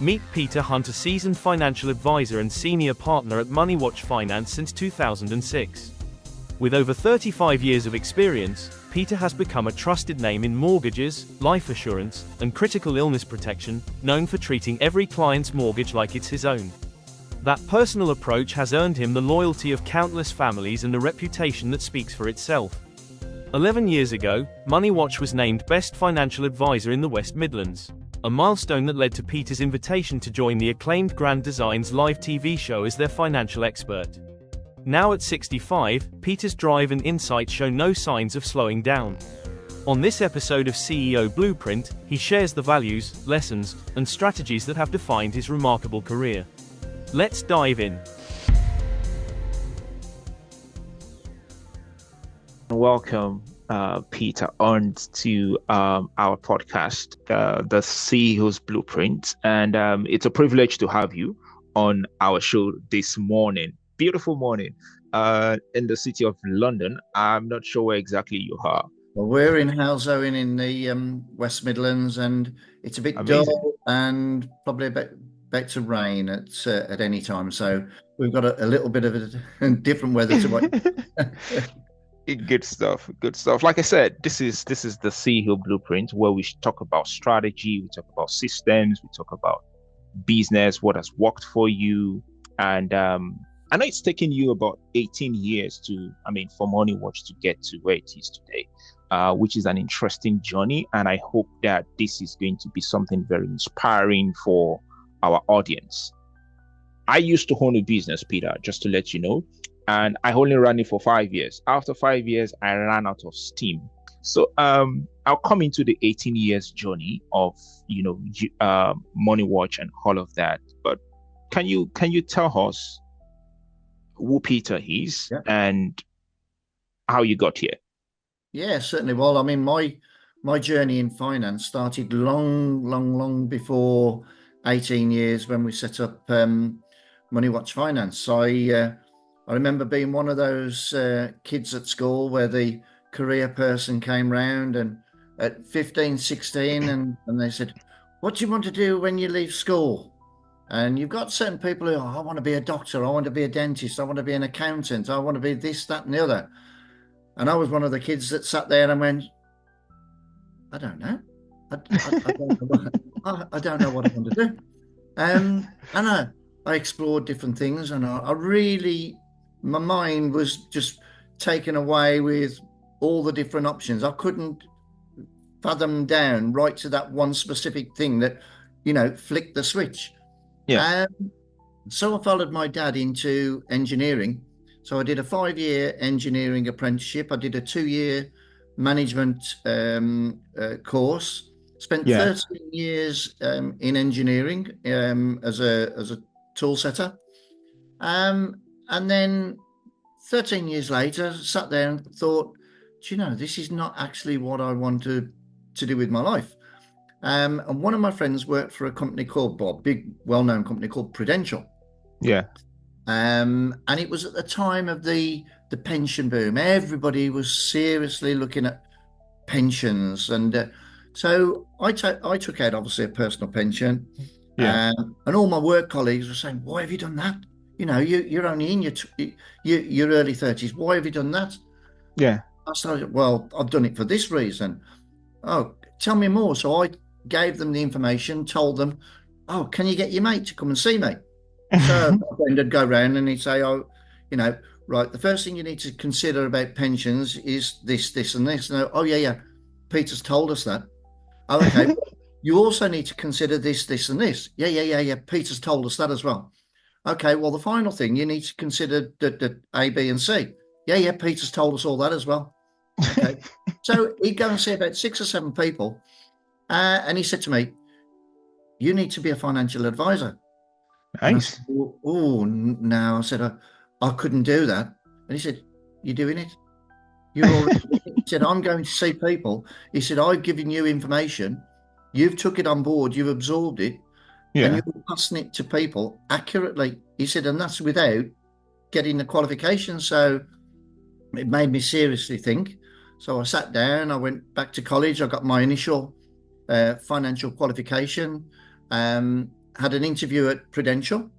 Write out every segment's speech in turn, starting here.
Meet Peter Hunt, a seasoned financial advisor and senior partner at Moneywatch Finance since 2006. With over 35 years of experience, Peter has become a trusted name in mortgages, life assurance, and critical illness protection, known for treating every client's mortgage like it's his own. That personal approach has earned him the loyalty of countless families and a reputation that speaks for itself. 11 years ago, Moneywatch was named Best Financial Advisor in the West Midlands, a milestone that led to Peter's invitation to join the acclaimed Grand Design's live TV show as their financial expert. Now at 65, Peter's drive and insight show no signs of slowing down. On this episode of CEO Blueprint, he shares the values, lessons, and strategies that have defined his remarkable career. Let's dive in. Welcome, Peter, on to our podcast, the CEO's Blueprint. And it's a privilege to have you on our show this morning. Beautiful morning in the city of London. I'm not sure where exactly you are. Well, we're in Halsowing in the West Midlands, and it's a bit Amazing. dull and probably about to rain at any time. So we've got a little bit of a different weather to what. Good stuff. Good stuff. Like I said, this is the CEO Blueprint, where we talk about strategy, we talk about systems, we talk about business, what has worked for you. And I know it's taken you about 18 years for Moneywatch to get to where it is today, which is an interesting journey. And I hope that this is going to be something very inspiring for our audience. I used to own a business, Peter, just to let you know. And I only ran it for 5 years. After 5 years, I ran out of steam. So I'll come into the 18 years journey of Moneywatch and all of that. But can you tell us who Peter is and how you got here? Yeah, certainly. Well, I mean, my journey in finance started long before 18 years when we set up Moneywatch Finance. I remember being one of those kids at school where the career person came round and at 15, 16 and they said, what do you want to do when you leave school? And you've got certain people who, I want to be a doctor, I want to be a dentist, I want to be an accountant, I want to be this, that and the other. And I was one of the kids that sat there and went, I don't know. I don't know what I want to do. And I explored different things, and I really, my mind was just taken away with all the different options. I couldn't fathom down right to that one specific thing that, flicked the switch. Yeah. So I followed my dad into engineering. So I did a 5-year engineering apprenticeship. I did a 2-year management course. Spent 13 years in engineering as a tool setter. And then 13 years later, sat there and thought, this is not actually what I want to do with my life. And one of my friends worked for a company called, big, well-known company called Prudential. Yeah. And it was at the time of the pension boom. Everybody was seriously looking at pensions. And so I took out, obviously, a personal pension. Yeah. And all my work colleagues were saying, why have you done that? You're only in your early 30s. Why have you done that? Yeah. I started, well, I've done it for this reason. Oh, tell me more. So I gave them the information, told them, oh, can you get your mate to come and see me? So my friend would go round and he'd say, right, the first thing you need to consider about pensions is this, and this. And yeah, Peter's told us that. Oh, okay. You also need to consider this, and this. Yeah. Peter's told us that as well. Okay, well, the final thing, you need to consider the A, B, and C. Yeah, Peter's told us all that as well. Okay. So he'd go and see about 6 or 7 people. And he said to me, you need to be a financial advisor. Nice. No, I said, I couldn't do that. And he said, you're doing it? You're already doing it. He said, I'm going to see people. He said, I've given you information. You've took it on board. You've absorbed it. Yeah. And you're passing it to people accurately. He said, and that's without getting the qualification. So it made me seriously think. So I sat down, I went back to college. I got my initial financial qualification. And had an interview at Prudential,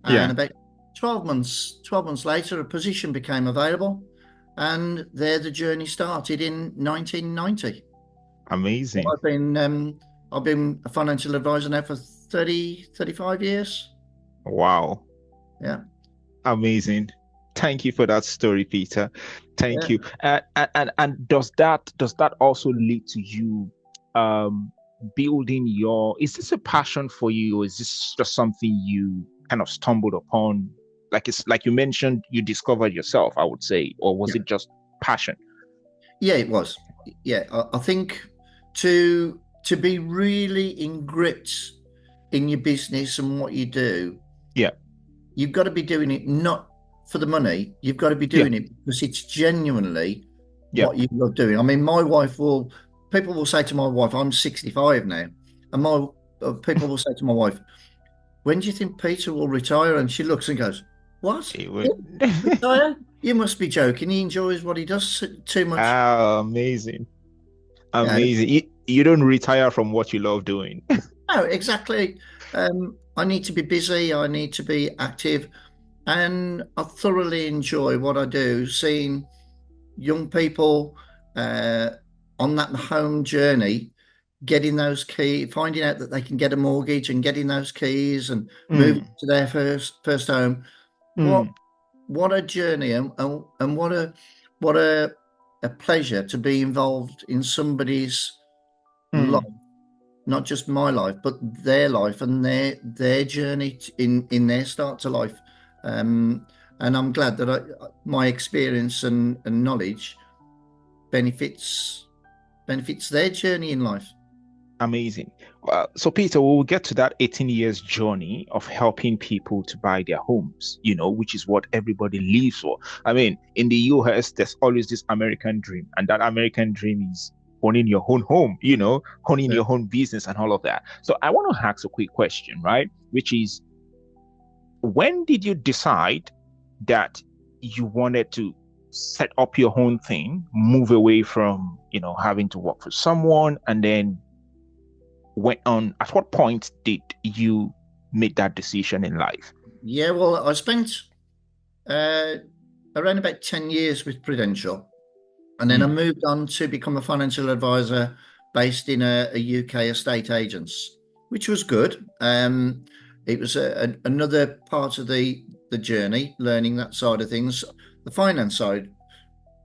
and Yeah. about 12 months later, a position became available, and there the journey started in 1990. Amazing. I've been a financial advisor now for 35 years. Wow. Yeah. Amazing. Thank you for that story, Peter. Thank Yeah. you. And does that also lead to you building your, is this a passion for you, or is this just something you kind of stumbled upon? Like, it's like you mentioned, you discovered yourself, I would say, or was Yeah. it just passion? Yeah, it was. Yeah. I think to be really in grips in your business and what you do, Yeah. you've got to be doing it not for the money. You've got to be Yeah. doing it because it's genuinely Yeah. what you love doing. I mean, people will say to my wife, I'm 65 now, and people will say to my wife, when do you think Peter will retire? And she looks and goes, what? It Him would. retire? You must be joking. He enjoys what he does too much. Amazing. Yeah, Amazing. You don't retire from what you love doing. no, exactly. I need to be busy. I need to be active. And I thoroughly enjoy what I do, seeing young people uh, on that home journey, getting those keys, finding out that they can get a mortgage and getting those keys and moving Mm, to their first home. What mm, what a journey, and what a pleasure to be involved in somebody's life, mm. not just my life, but their life and their journey in their start to life. Um, and I'm glad that my experience and knowledge benefits their journey in life. Amazing. So, Peter, we'll get to that 18 years journey of helping people to buy their homes, which is what everybody lives for. I mean, in the US, there's always this American dream, and that American dream is owning your own home, owning Yeah. your own business and all of that. So, I want to ask a quick question, right? Which is, when did you decide that you wanted to set up your own thing, move away from, having to work for someone, and then at what point did you make that decision in life? Yeah, well, I spent uh, around about 10 years with Prudential, and then I moved on to become a financial advisor based in a UK estate agents, which was good. It was another part of the journey, learning that side of things. The finance side,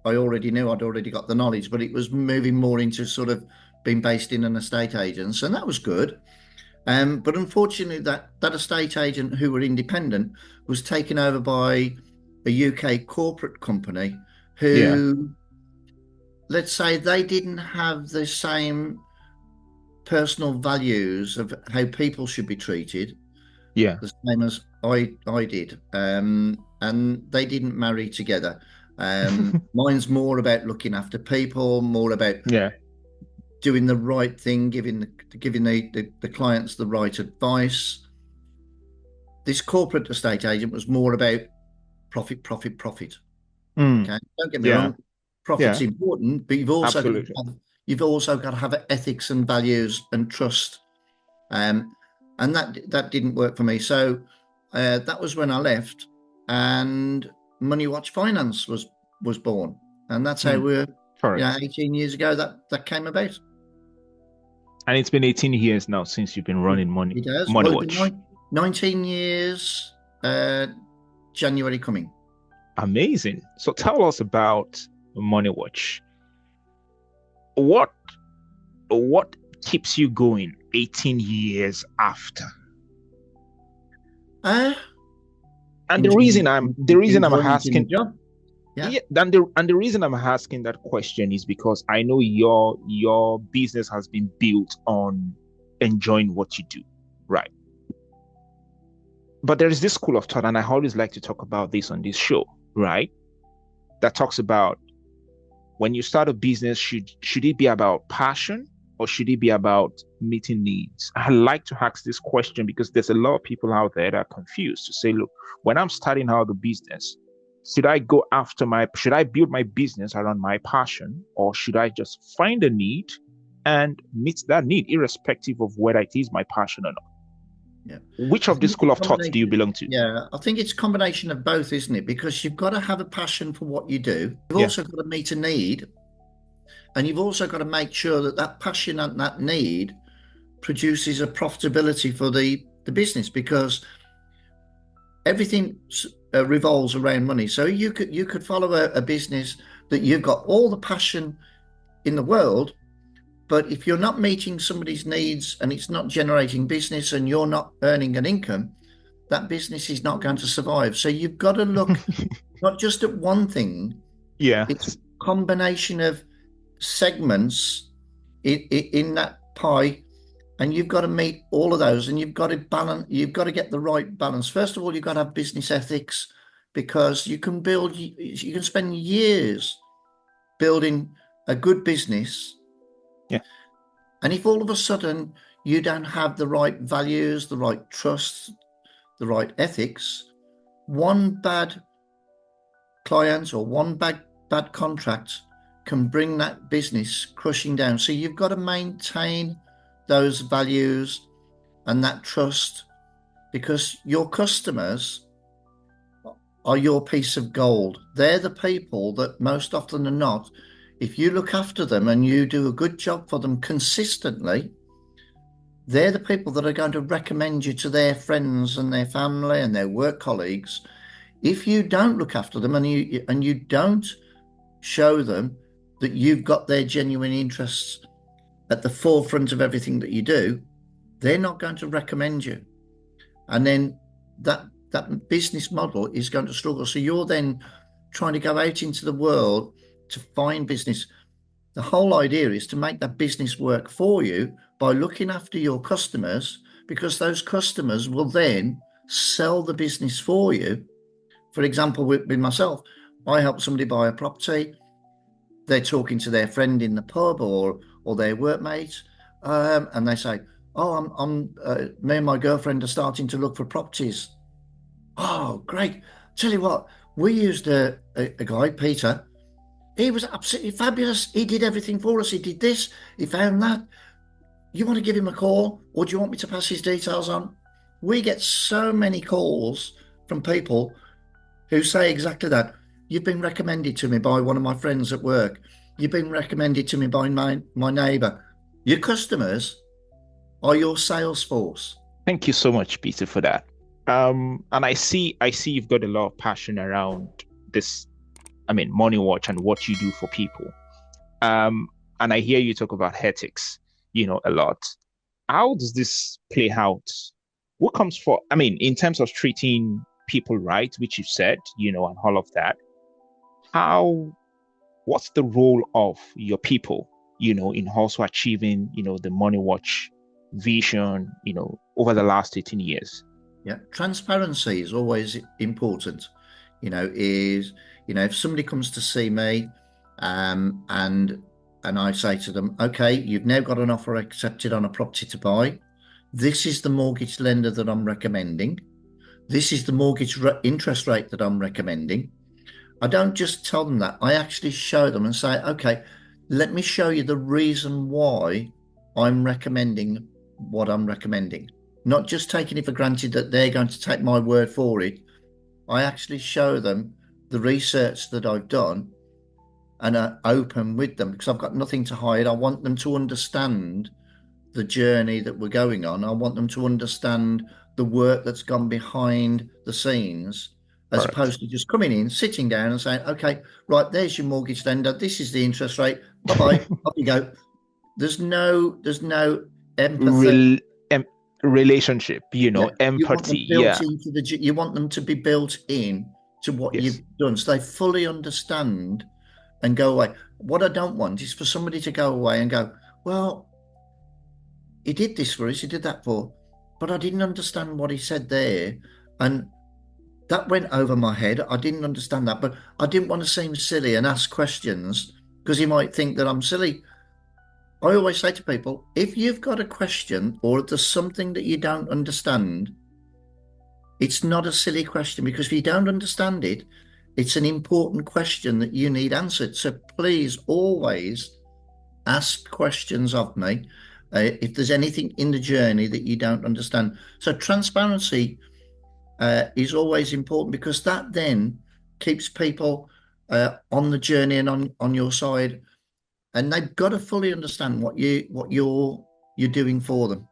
I already knew, I'd already got the knowledge, but it was moving more into sort of being based in an estate agents, and that was good. But unfortunately, that estate agent who were independent was taken over by a UK corporate company Yeah, who, let's say, they didn't have the same personal values of how people should be treated, yeah, the same as I did, and they didn't marry together. Mine's more about looking after people, more about yeah, doing the right thing, giving the clients the right advice. This corporate estate agent was more about profit, profit, profit. mm, Okay, don't get me yeah, wrong, profit's yeah, important, but absolutely. you've also got to have ethics and values and trust. And that didn't work for me. So that was when I left, and Moneywatch Finance was born, and that's how Mm, we're, correct. 18 years ago that came about. And it's been 18 years now since you've been running It has. Money Well, it'll be Watch. 19 years, January coming. Amazing. So tell us about Money Watch. What keeps you going 18 years after? Uh, And the enjoying, reason I'm enjoying it in the asking, job. Yeah. yeah, and the reason I'm asking that question is because I know your business has been built on enjoying what you do, right? But there is this school of thought, and I always like to talk about this on this show, right? That talks about, when you start a business, should it be about passion, or should it be about meeting needs? I like to ask this question because there's a lot of people out there that are confused to say, look, when I'm starting out the business, should I build my business around my passion, or should I just find a need and meet that need, irrespective of whether it is my passion or not? Yeah. Which I of the think it's a school of thought do you combination. belong to? Yeah, I think it's a combination of both, isn't it? Because you've got to have a passion for what you do. You've Yeah. also got to meet a need, and you've also got to make sure that that passion and that need produces a profitability for the business, because everything revolves around money. So you could follow a business that you've got all the passion in the world, but if you're not meeting somebody's needs and it's not generating business and you're not earning an income, that business is not going to survive. So you've got to look not just at one thing, Yeah. it's a combination of segments in that pie, and you've got to meet all of those, and you've got to get the right balance. First of all, you've got to have business ethics, because you can spend years building a good business. Yeah. And if all of a sudden you don't have the right values, the right trust, the right ethics, one bad client or one bad contract can bring that business crushing down. So you've got to maintain those values and that trust, because your customers are your piece of gold. They're the people that most often than not, if you look after them and you do a good job for them consistently, they're the people that are going to recommend you to their friends and their family and their work colleagues. If you don't look after them and you don't show them that you've got their genuine interests at the forefront of everything that you do, they're not going to recommend you. And then that business model is going to struggle. So you're then trying to go out into the world to find business. The whole idea is to make that business work for you by looking after your customers, because those customers will then sell the business for you. For example, with myself, I help somebody buy a property. They're talking to their friend in the pub or their workmate, and they say, "Oh, me and my girlfriend are starting to look for properties." Oh, great! Tell you what, we used a guy, Peter. He was absolutely fabulous. He did everything for us. He did this. He found that. You want to give him a call, or do you want me to pass his details on? We get so many calls from people who say exactly that. You've been recommended to me by one of my friends at work. You've been recommended to me by my neighbour. Your customers are your sales force. Thank you so much, Peter, for that. And I see you've got a lot of passion around this, Moneywatch and what you do for people. And I hear you talk about ethics, a lot. How does this play out? What comes for, in terms of treating people right, which you said, and all of that, what's the role of your people, in also achieving, the Moneywatch vision, over the last 18 years? Yeah, transparency is always important. If somebody comes to see me, and I say to them, okay, you've now got an offer accepted on a property to buy. This is the mortgage lender that I'm recommending. This is the mortgage interest rate that I'm recommending. I don't just tell them that. I actually show them and say, okay, let me show you the reason why I'm recommending what I'm recommending. Not just taking it for granted that they're going to take my word for it. I actually show them the research that I've done and are open with them, because I've got nothing to hide. I want them to understand the journey that we're going on. I want them to understand the work that's gone behind the scenes, as Correct. opposed to just coming in, sitting down and saying, okay, right, there's your mortgage lender. This is the interest rate. Bye-bye. Off you go. There's no empathy. Relationship, empathy. You want them to be built in to what Yes. you've done, so they fully understand and go away. What I don't want is for somebody to go away and go, well, he did this for us, he did that for, but I didn't understand what he said there, and that went over my head. I didn't understand that, but I didn't want to seem silly and ask questions because he might think that I'm silly. I always say to people, if you've got a question or if there's something that you don't understand, it's not a silly question, because if you don't understand it, it's an important question that you need answered. So please always ask questions of me. if there's anything in the journey that you don't understand. So transparency is always important, because that then keeps people on the journey and on your side, and they've got to fully understand what you're doing for them.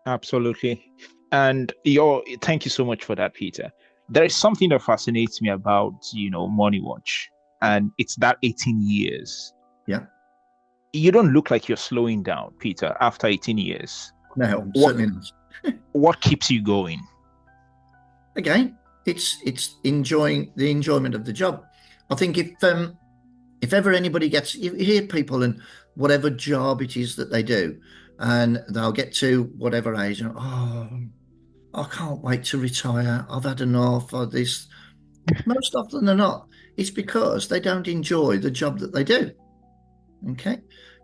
Absolutely. And thank you so much for that, Peter. There is something that fascinates me about, Moneywatch, and it's that 18 years. Yeah. You don't look like you're slowing down, Peter, after 18 years. No, certainly not. What keeps you going? Again, it's enjoying the enjoyment of the job. I think if ever anybody you hear people in whatever job it is that they do, and they'll get to whatever age, and I can't wait to retire. I've had enough of this. Most often than not, it's because they don't enjoy the job that they do. Okay,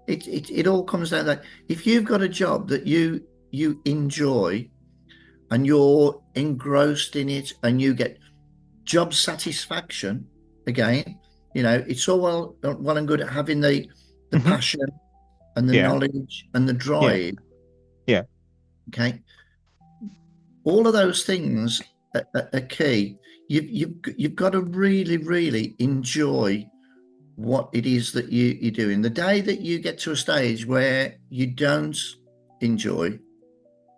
it all comes down to that. If you've got a job that you enjoy and you're engrossed in it and you get job satisfaction, again, it's all well and good at having the passion and the knowledge and the drive. Yeah. Okay. All of those things are key. You've got to really, really enjoy what it is that you're doing. The day that you get to a stage where you don't enjoy,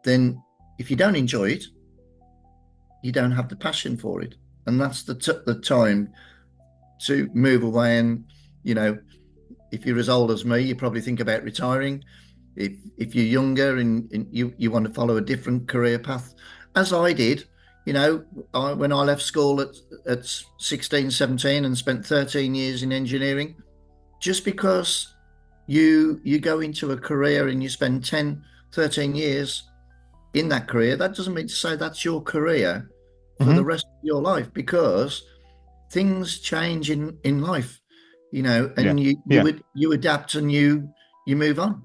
then if you don't enjoy it, you don't have the passion for it, and that's the time to move away. And if you're as old as me, you probably think about retiring. If you're younger and you want to follow a different career path, as I did, when I left school at 16, 17 and spent 13 years in engineering, just because you go into a career and you spend 10, 13 years in that career, that doesn't mean to say that's your career for the rest of your life, because things change in life, and you adapt and you move on.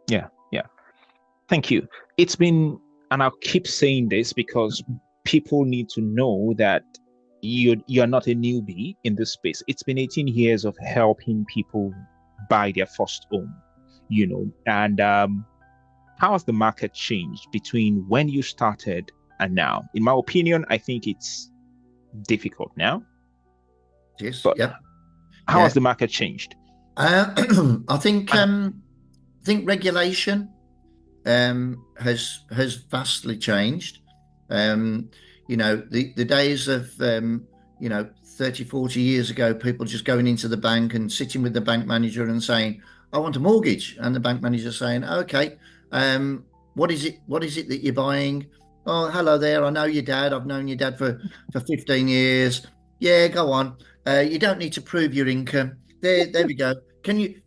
Yeah. Thank you. It's been, and I'll keep saying this because people need to know that you're not a newbie in this space. It's been 18 years of helping people buy their first home, and how has the market changed between when you started and now? In my opinion, I think it's difficult now. Yes. But yeah. How has the market changed? I think regulation has vastly changed. The days of 30, 40 years ago, people just going into the bank and sitting with the bank manager and saying, I want a mortgage, and the bank manager saying, okay, what is it that you're buying? Oh, hello there, I know your dad. I've known your dad for 15 years. Yeah, go on. You don't need to prove your income. There we go.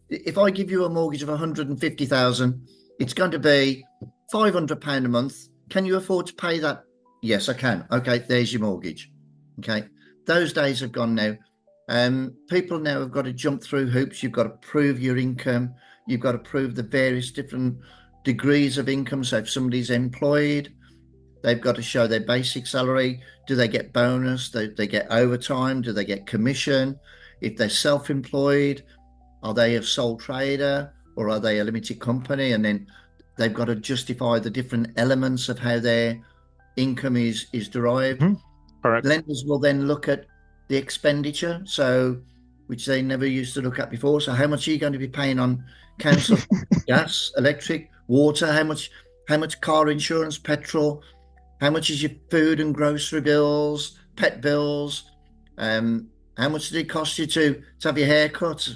If I give you a mortgage of 150,000, it's going to be £500 a month. Can you afford to pay that? Yes, I can. Okay, there's your mortgage. Okay, those days have gone now. People now have got to jump through hoops. You've got to prove your income. You've got to prove the various different degrees of income. So if somebody's employed, they've got to show their basic salary. Do they get bonus? Do they get overtime? Do they get commission? If they're self-employed, are they a sole trader or are they a limited company? And then they've got to justify the different elements of how their income is derived. Correct. Lenders will then look at the expenditure, which they never used to look at before. So how much are you going to be paying on council gas, electric, water? How much car insurance, petrol? How much is your food and grocery bills, pet bills? How much did it cost you to have your hair cut?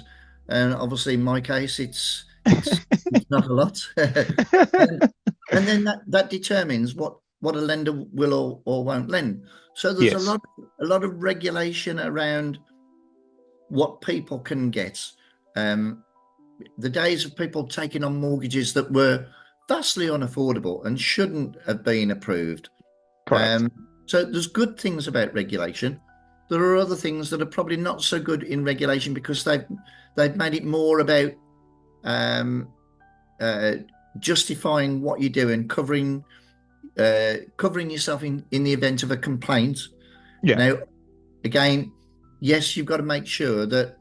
And obviously, in my case, it's not a lot. and then that determines what a lender will or won't lend. So there's a lot of regulation around what people can get. The days of people taking on mortgages that were vastly unaffordable and shouldn't have been approved. So there's good things about regulation. There are other things that are probably not so good in regulation because they've made it more about justifying what you do and covering yourself in the event of a complaint. Now, again, yes, you've got to make sure that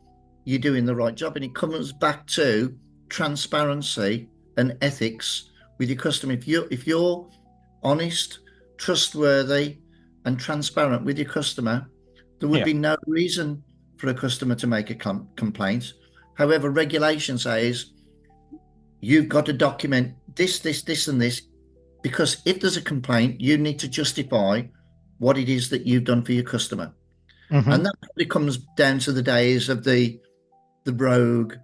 you're doing the right job, and it comes back to transparency and ethics with your customer. If you're honest, trustworthy, and transparent with your customer, there would Yeah. be no reason for a customer to make a complaint. However, regulation says you've got to document this, and this, because if there's a complaint, you need to justify what it is that you've done for your customer. Mm-hmm. And that probably comes down to the days of the rogue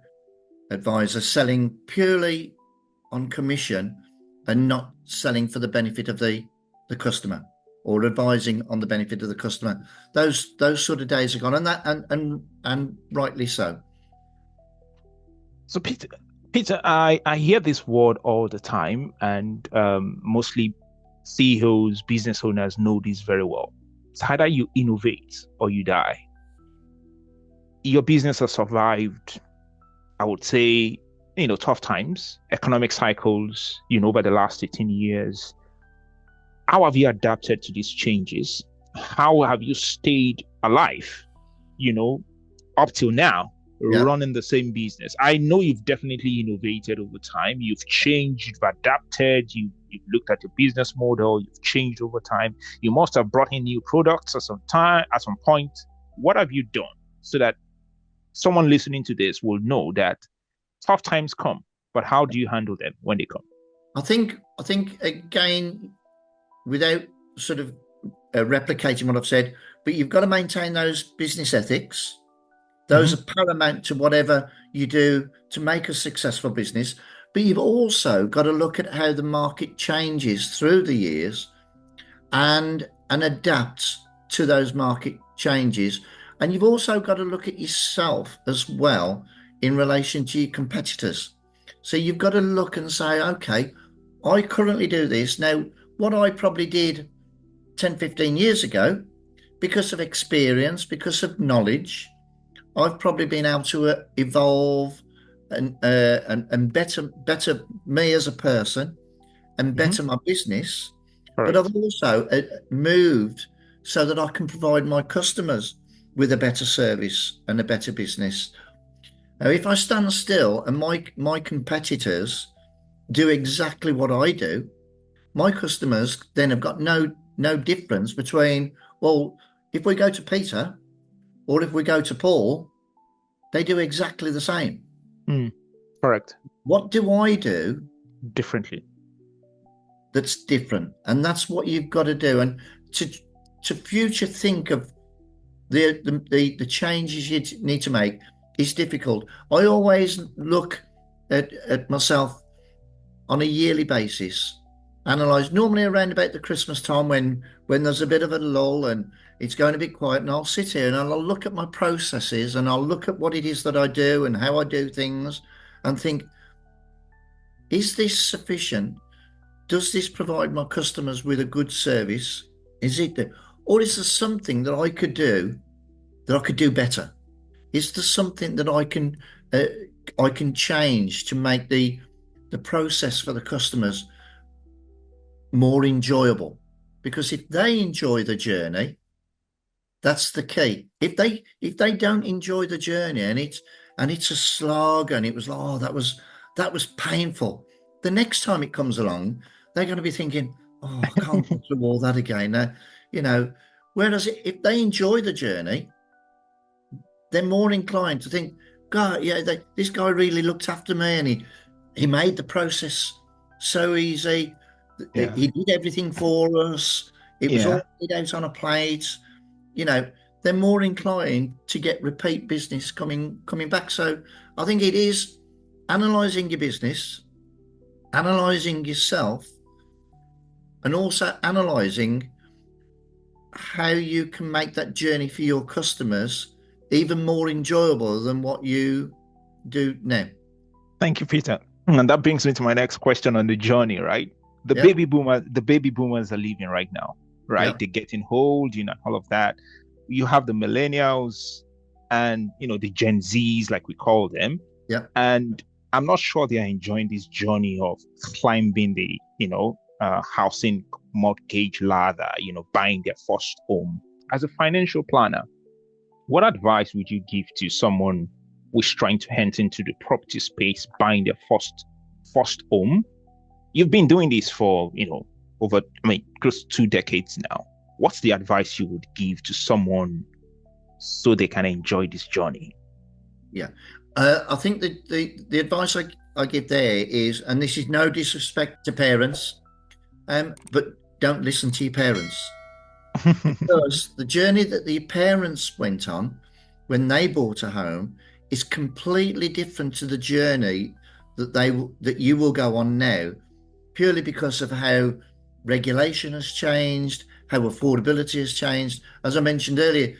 advisor selling purely on commission and not selling for the benefit of the customer, or advising on the benefit of the customer. Those sort of days are gone, and that and rightly so. So Peter, I hear this word all the time, and mostly CEOs, business owners know this very well. It's either you innovate or you die. Your business has survived, I would say, tough times, economic cycles, over the last 18 years. How have you adapted to these changes? How have you stayed alive, up till now, running the same business? I know you've definitely innovated over time. You've changed, you've adapted, you've looked at your business model, you've changed over time. You must have brought in new products at some point. What have you done so that someone listening to this will know that tough times come, but how do you handle them when they come? I think again, without sort of replicating what I've said, but you've got to maintain those business ethics. Those are paramount to whatever you do to make a successful business. But you've also got to look at how the market changes through the years and adapt to those market changes. And you've also got to look at yourself as well in relation to your competitors. So you've got to look and say, okay, I currently do this. Now, what I probably did 10, 15 years ago, because of experience, because of knowledge, I've probably been able to evolve and better me as a person and better my business. Correct. But I've also moved so that I can provide my customers with a better service and a better business. Now, if I stand still and my competitors do exactly what I do, my customers then have got no difference between, well, if we go to Peter or if we go to Paul, they do exactly the same. Correct. What do I do differently? That's different, and that's what you've got to do. And to future think of the changes you need to make is difficult. I always look at myself on a yearly basis, analyze normally around about the Christmas time when there's a bit of a lull and it's going to be quiet, and I'll sit here and I'll look at my processes and I'll look at what it is that I do and how I do things and think, is this sufficient? Does this provide my customers with a good service? Is it, or is there something that I could do better? Is there something that I can change to make the process for the customers more enjoyable? Because if they enjoy the journey, that's the key. If they don't enjoy the journey and it's a slog and it was like, oh, that was painful, the next time it comes along, they're going to be thinking, oh, I can't go through all that again. Whereas if they enjoy the journey, they're more inclined to think, God, yeah, this guy really looked after me and he made the process so easy. Yeah. He did everything for us. It was all laid out on a plate. They're more inclined to get repeat business coming back. So I think it is analysing your business, analysing yourself, and also analysing how you can make that journey for your customers even more enjoyable than what you do now. Thank you, Peter. And that brings me to my next question on the journey, right? The baby boomers are leaving right now, right? They're getting old, all of that. You have the millennials and, the Gen Zs, like we call them. Yeah. And I'm not sure they are enjoying this journey of climbing the, housing mortgage ladder, buying their first home. As a financial planner, what advice would you give to someone who's trying to enter into the property space, buying their first first home. You've been doing this for, over, close to 2 decades now. What's the advice you would give to someone so they can enjoy this journey? Yeah. I think that the advice I give there is, and this is no disrespect to parents, but don't listen to your parents. Because the journey that the parents went on when they bought a home is completely different to the journey that you will go on now, purely because of how regulation has changed, how affordability has changed. As I mentioned earlier,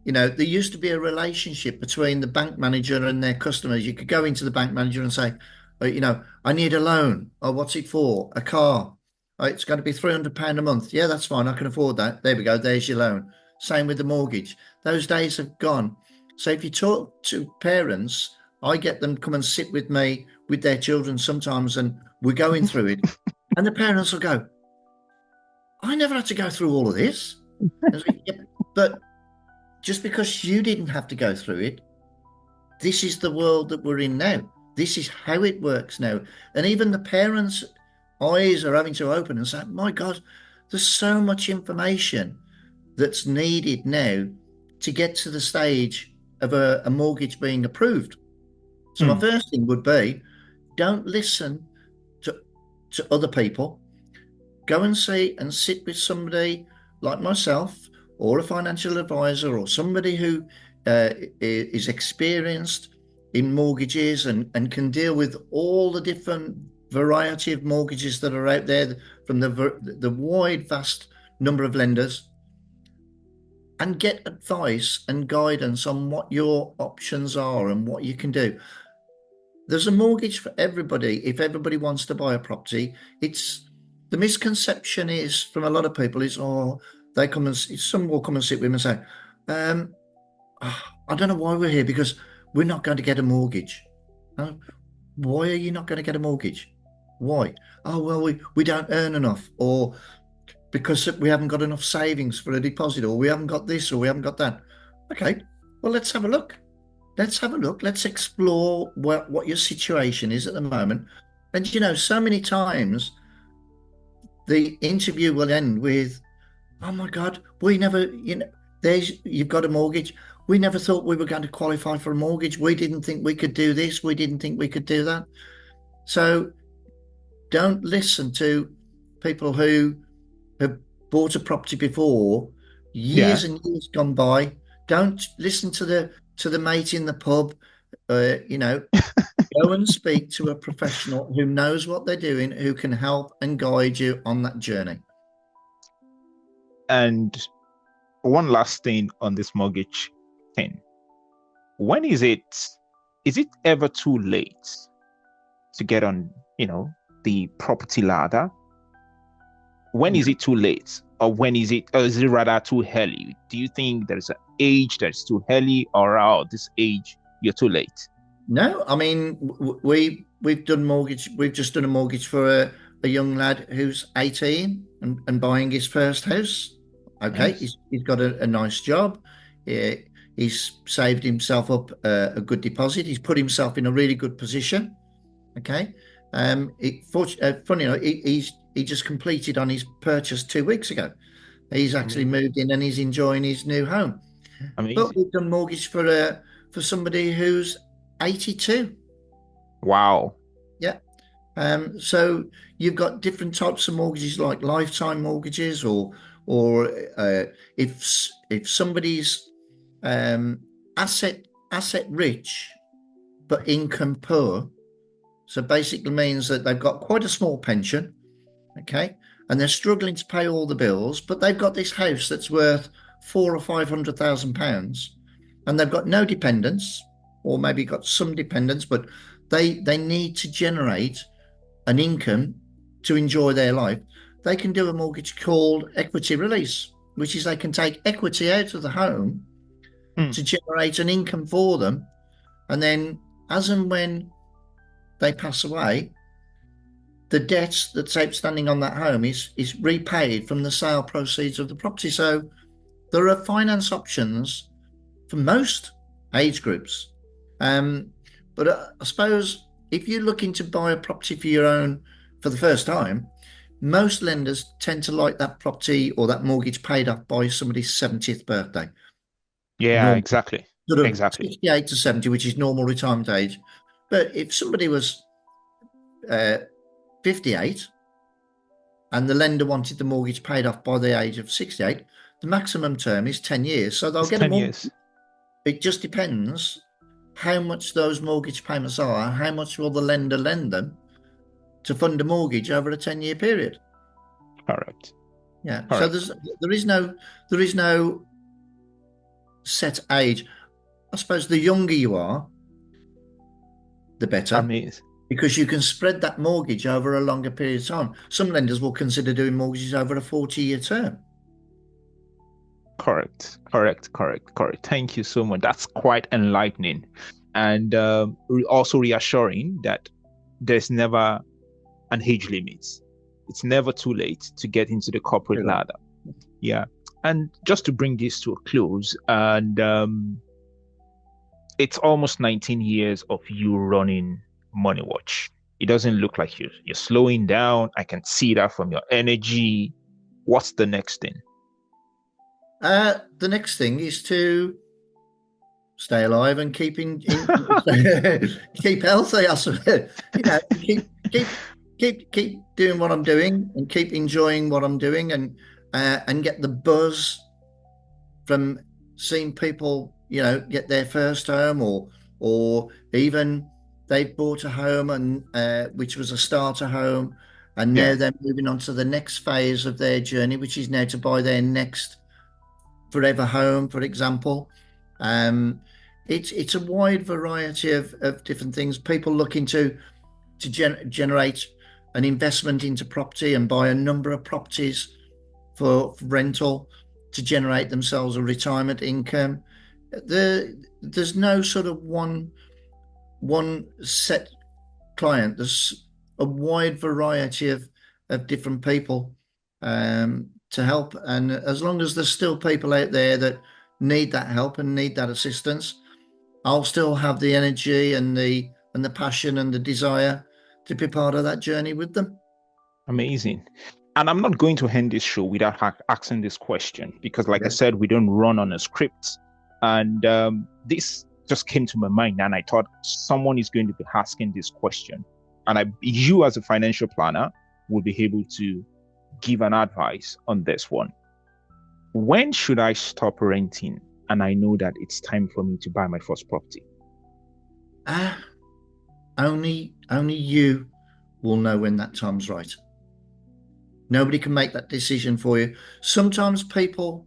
there used to be a relationship between the bank manager and their customers. You could go into the bank manager and say, I need a loan. Oh, what's it for? A car. Oh, it's going to be £300 a month. Yeah, that's fine. I can afford that. There we go. There's your loan. Same with the mortgage. Those days have gone. So if you talk to parents, I get them come and sit with me with their children sometimes, and we're going through it. And the parents will go, I never had to go through all of this. Yeah, but just because you didn't have to go through it, this is the world that we're in now. This is how it works now. And even the parents' eyes are having to open and say, my God, there's so much information that's needed now to get to the stage of a mortgage being approved. So my first thing would be, don't listen to other people. Go and see and sit with somebody like myself, or a financial advisor, or somebody who is experienced in mortgages and can deal with all the different variety of mortgages that are out there from the wide, vast number of lenders, and get advice and guidance on what your options are and what you can do. There's a mortgage for everybody. If everybody wants to buy a property, the misconception is from a lot of people is, some will come and sit with me and say, I don't know why we're here, because we're not going to get a mortgage. Why are you not going to get a mortgage? Why? Oh, well, we don't earn enough, or because we haven't got enough savings for a deposit, or we haven't got this, or we haven't got that. Okay, well, let's have a look. Let's explore what your situation is at the moment. And, so many times the interview will end with, oh my God, we never, you've got a mortgage. We never thought we were going to qualify for a mortgage. We didn't think we could do this. We didn't think we could do that. So don't listen to people who have bought a property before, years and years gone by. Don't listen to the mate in the pub. Go and speak to a professional who knows what they're doing, who can help and guide you on that journey. And one last thing on this mortgage thing. When is it ever too late to get on, the property ladder? When is it too late? Or is it rather too early? Do you think there's an age that's too early, or this age you're too late? No, I mean, we've done mortgage. We've just done a mortgage for a young lad who's 18 and buying his first house. Okay, nice. He's got a nice job. He's saved himself up a good deposit. He's put himself in a really good position. Okay, funny enough, he just completed on his purchase 2 weeks ago. He's actually moved in and he's enjoying his new home. Amazing. But we've done mortgage for somebody who's 82. Wow. Yeah. So you've got different types of mortgages, like lifetime mortgages, or if somebody's asset rich but income poor, so basically means that they've got quite a small pension, okay, and they're struggling to pay all the bills, but they've got this house that's worth £400,000 or £500,000, and they've got no dependents, or maybe got some dependents, but they need to generate an income to enjoy their life. They can do a mortgage called equity release, which is they can take equity out of the home to generate an income for them, and then as and when they pass away, the debt that's outstanding on that home is repaid from the sale proceeds of the property. So there are finance options for most age groups. But I suppose if you're looking to buy a property for your own for the first time, most lenders tend to like that property or that mortgage paid off by somebody's 70th birthday. Yeah, Normal, exactly. sort of Exactly. 68 to 70, which is normal retirement age. But if somebody was 58 and the lender wanted the mortgage paid off by the age of 68, the maximum term is 10 years. So they'll It's get a 10 mortgage. years. It just depends how much those mortgage payments are, how much will the lender lend them to fund a mortgage over a 10-year period. Correct. Yeah. So Correct. there is no set age. I suppose the younger you are, the better, Amazing. because you can spread that mortgage over a longer period of time. Some lenders will consider doing mortgages over a 40-year term. Correct. Correct. Correct. Correct. Thank you so much. That's quite enlightening, and also reassuring that there's never an age limit. It's never too late to get into the corporate ladder. Yeah. And just to bring this to a close, and it's almost 19 years of you running Moneywatch. It doesn't look like you're slowing down. I can see that from your energy. What's the next thing? The next thing is to stay alive and keep healthy. Keep doing what I'm doing and keep enjoying what I'm doing, and get the buzz from seeing people, get their first home, or even they've bought a home and which was a starter home, and now Yeah. they're moving on to the next phase of their journey, which is now to buy their next forever home, for example. It's a wide variety of different things. People looking to generate an investment into property and buy a number of properties for rental to generate themselves a retirement income. There's no sort of one set client. There's a wide variety of different people to help, and as long as there's still people out there that need that help and need that assistance, I'll still have the energy and the passion and the desire to be part of that journey with them. Amazing. And I'm not going to end this show without asking this question, because, like I said, we don't run on a script. And this just came to my mind, and I thought someone is going to be asking this question. And you, as a financial planner, will be able to give an advice on this one. When should I stop renting and I know that it's time for me to buy my first property? Only you will know when that time's right. Nobody can make that decision for you. Sometimes people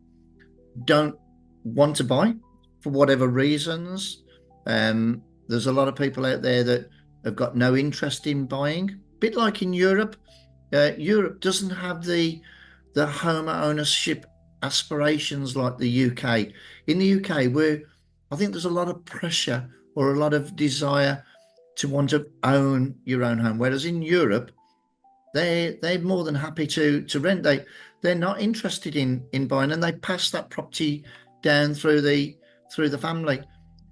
don't want to buy for whatever reasons. There's a lot of people out there that have got no interest in buying. A bit like in Europe. Europe doesn't have the home ownership aspirations like the UK. In the UK, I think there's a lot of pressure or a lot of desire to want to own your own home, whereas in Europe, they're more than happy to rent. They're not interested in buying, and they pass that property down through the family.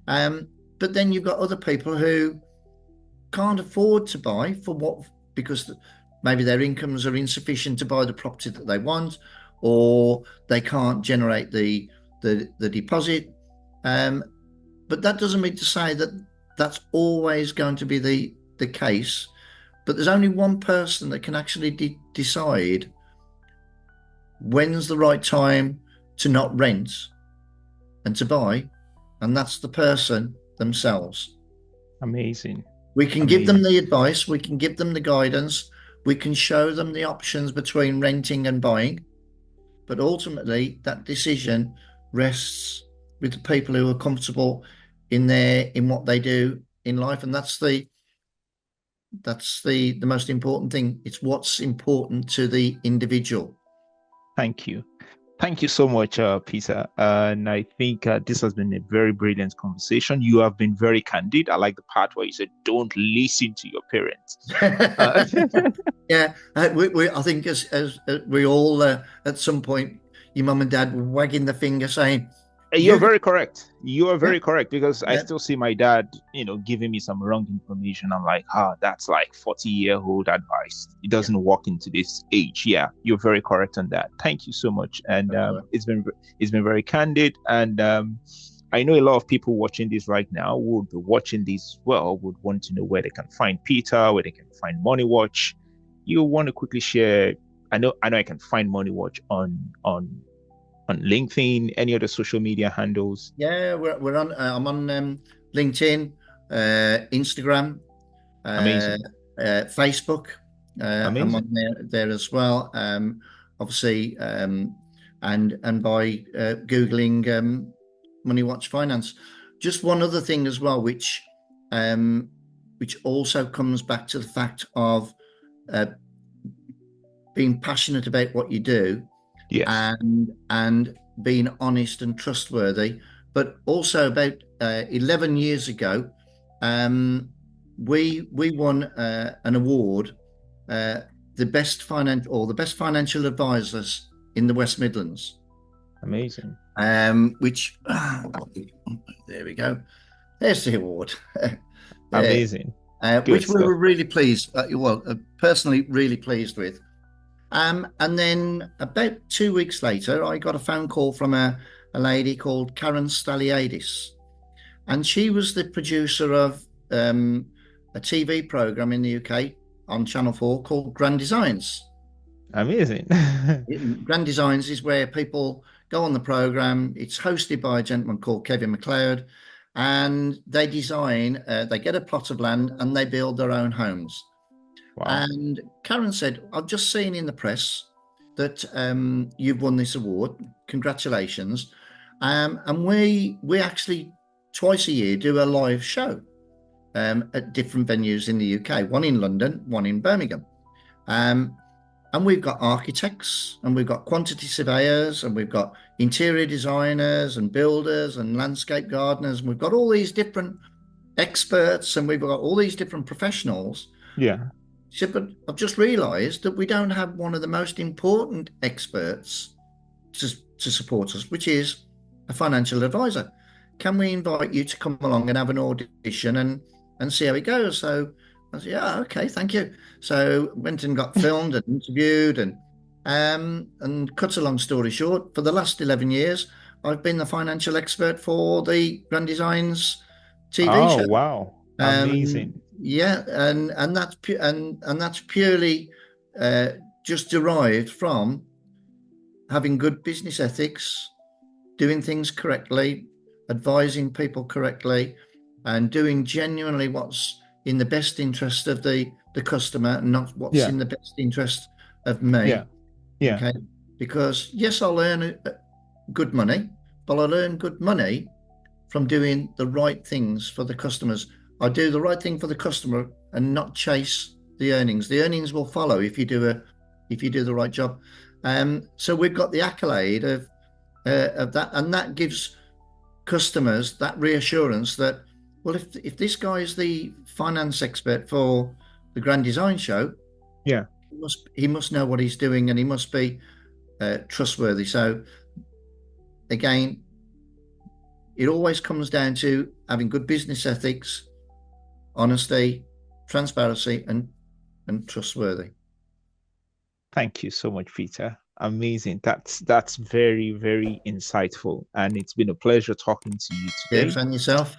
But then you've got other people who can't afford to buy because maybe their incomes are insufficient to buy the property that they want, or they can't generate the deposit. But that doesn't mean to say that that's always going to be the case. But there's only one person that can actually decide when's the right time to not rent and to buy, and that's the person themselves. Amazing. We can give them the advice, we can give them the guidance, we can show them the options between renting and buying, but ultimately that decision rests with the people who are comfortable in what they do in life, and that's the most important thing. It's what's important to the individual. Thank you. Thank you so much, Peter. And I think this has been a very brilliant conversation. You have been very candid. I like the part where you said, don't listen to your parents. Yeah, I think as we all, at some point, your mum and dad were wagging the finger saying, You're very correct. You are very Yeah, correct, because I yeah, still see my dad, giving me some wrong information. I'm like, that's like 40-year-old advice. It doesn't work into this age. Yeah, you're very correct on that. Thank you so much. And that's all right. it's been very candid. And I know a lot of people watching this right now would be watching this as well, would want to know where they can find Peter, where they can find Moneywatch. You want to quickly share? I know I can find Moneywatch on LinkedIn, any other social media handles. Yeah, we're on. I'm on LinkedIn, Instagram, uh, Amazing. Facebook. I'm on Amazing. there as well. Obviously, and by googling Moneywatch Finance. Just one other thing as well, which also comes back to the fact of uh, being passionate about what you do, Yes. and being honest and trustworthy. But also about 11 years ago, we won an award, uh, the best financial advisors in the West Midlands, Amazing. which there we go. There's the award. There, Amazing. Good which we stuff. were really pleased. Personally, really pleased with. And then about 2 weeks later, I got a phone call from a lady called Karen Staliadis, and she was the producer of a TV program in the UK on Channel 4 called Grand Designs. Amazing. Grand Designs is where people go on the program. It's hosted by a gentleman called Kevin MacLeod, and they they get a plot of land and they build their own homes. Wow. And Karen said, I've just seen in the press that you've won this award. Congratulations. And we actually twice a year do a live show at different venues in the UK, one in London, one in Birmingham. And we've got architects, and we've got quantity surveyors, and we've got interior designers and builders and landscape gardeners. And we've got all these different experts, and we've got all these different professionals. Yeah. She said, but I've just realised that we don't have one of the most important experts to support us, which is a financial advisor. Can we invite you to come along and have an audition and see how it goes? So I said, yeah, okay, thank you. So went and got filmed and interviewed, and cut a long story short, for the last 11 years, I've been the financial expert for the Grand Designs TV Oh, show. wow. Amazing. Yeah, and that's purely just derived from having good business ethics, doing things correctly, advising people correctly, and doing genuinely what's in the best interest of the customer, and not what's Yeah. in the best interest of me. Yeah. Yeah. Okay, because yes, I'll earn good money, but I'll earn good money from doing the right things for the customers. I do the right thing for the customer and not chase the earnings. The earnings will follow if you do the right job. So we've got the accolade of that, and that gives customers that reassurance that, well, if this guy is the finance expert for the Grand Design Show, Yeah. he must know what he's doing, and he must be trustworthy. So again, it always comes down to having good business ethics, honesty, transparency, and trustworthy. Thank you so much, Peter. Amazing. That's very, very insightful. And it's been a pleasure talking to you today. Yes, and yourself.